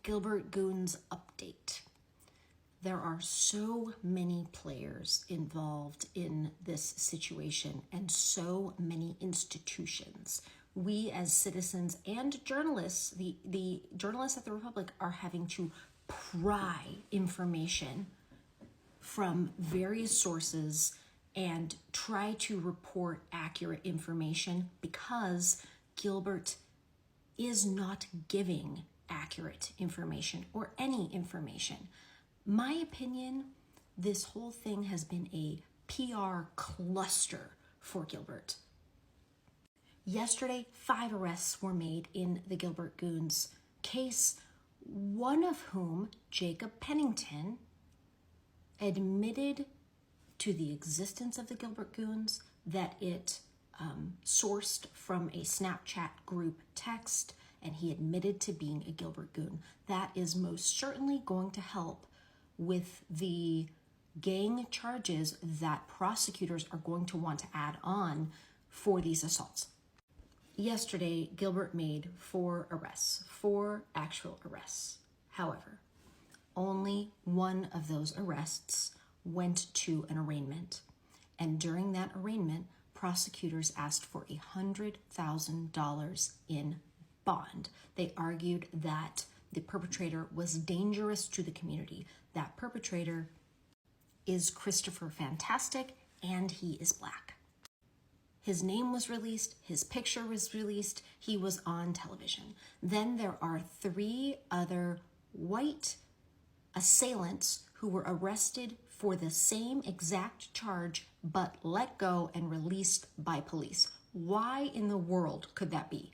Gilbert Goons update. There are so many players involved in this situation and so many institutions. We as citizens and journalists, the journalists at the Republic, are having to pry information from various sources and try to report accurate information because Gilbert is not giving accurate information or any information. My opinion, this whole thing has been a PR cluster for Gilbert. Yesterday, 5 arrests were made in the Gilbert Goons case, one of whom, Jacob Pennington, admitted to the existence of the Gilbert Goons, that it sourced from a Snapchat group text, and he admitted to being a Gilbert Goon. That is most certainly going to help with the gang charges that prosecutors are going to want to add on for these assaults. Yesterday, Gilbert made 4 arrests, 4 actual arrests. However, only one of those arrests went to an arraignment. And during that arraignment, prosecutors asked for $100,000 in bond. They argued that the perpetrator was dangerous to the community. That perpetrator is Christopher Fantastic, and he is Black. His name was released, his picture was released, he was on television. Then there are 3 other white assailants who were arrested for the same exact charge, but let go and released by police. Why in the world could that be?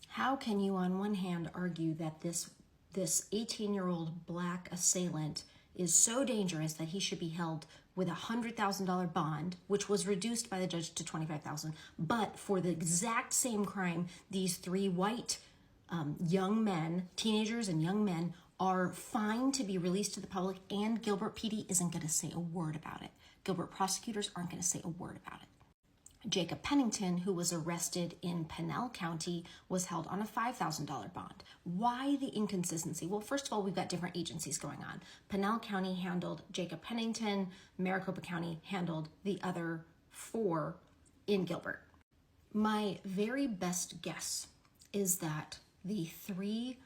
How can you on one hand argue that this 18-year-old Black assailant is so dangerous that he should be held with a $100,000 bond, which was reduced by the judge to $25,000, but for the exact same crime, these 3 white young men, teenagers and young men, are fine to be released to the public, and Gilbert PD isn't going to say a word about it. Gilbert prosecutors aren't going to say a word about it. Jacob Pennington, who was arrested in Pinal County, was held on a $5,000 bond. Why the inconsistency? Well, first of all, we've got different agencies going on. Pinal County handled Jacob Pennington, Maricopa County handled the other 4 in Gilbert. My very best guess is that the 3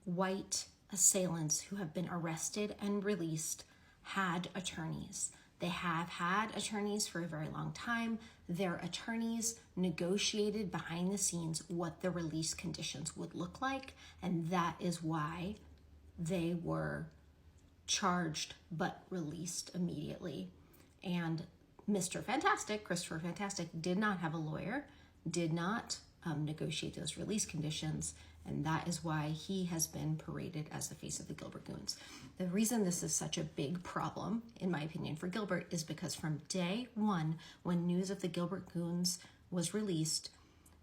white assailants who have been arrested and released had attorneys. They have had attorneys for a very long time. Their attorneys negotiated behind the scenes what the release conditions would look like, and that is why they were charged but released immediately. And Mr. Fantastic, Christopher Fantastic, did not have a lawyer, did not negotiate those release conditions, and that is why he has been paraded as the face of the Gilbert Goons. The reason this is such a big problem, in my opinion, for Gilbert is because from day one, when news of the Gilbert Goons was released,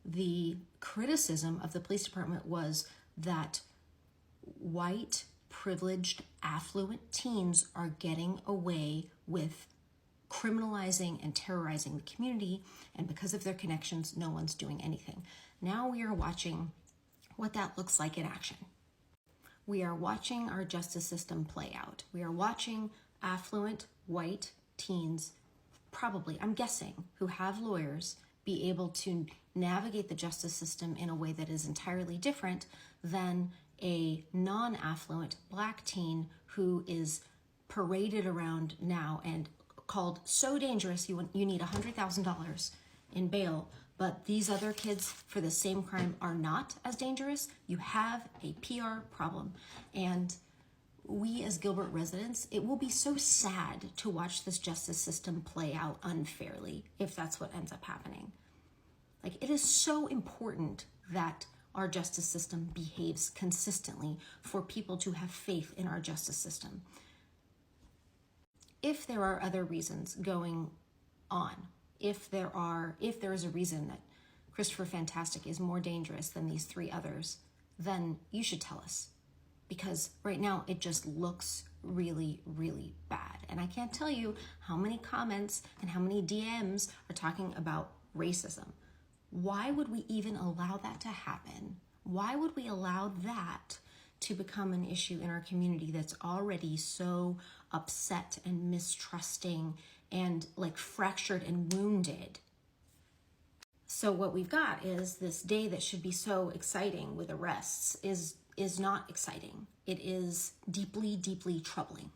the criticism of the police department was that white, privileged, affluent teens are getting away with criminalizing and terrorizing the community, and because of their connections, no one's doing anything. Now we are watching what that looks like in action. We are watching our justice system play out. We are watching affluent white teens, probably, I'm guessing, who have lawyers, be able to navigate the justice system in a way that is entirely different than a non-affluent Black teen who is paraded around now and called so dangerous you need $100,000 in bail, but these other kids for the same crime are not as dangerous. You have a PR problem. And we as Gilbert residents, it will be so sad to watch this justice system play out unfairly if that's what ends up happening. Like, it is so important that our justice system behaves consistently for people to have faith in our justice system. If there are other reasons going on, if there is a reason that Christopher Fantastic is more dangerous than these 3 others, then you should tell us. Because right now it just looks really, really bad. And I can't tell you how many comments and how many DMs are talking about racism. Why would we even allow that to happen? Why would we allow that to become an issue in our community that's already so upset and mistrusting and like fractured and wounded. So what we've got is this day that should be so exciting with arrests is not exciting. It is deeply, deeply troubling.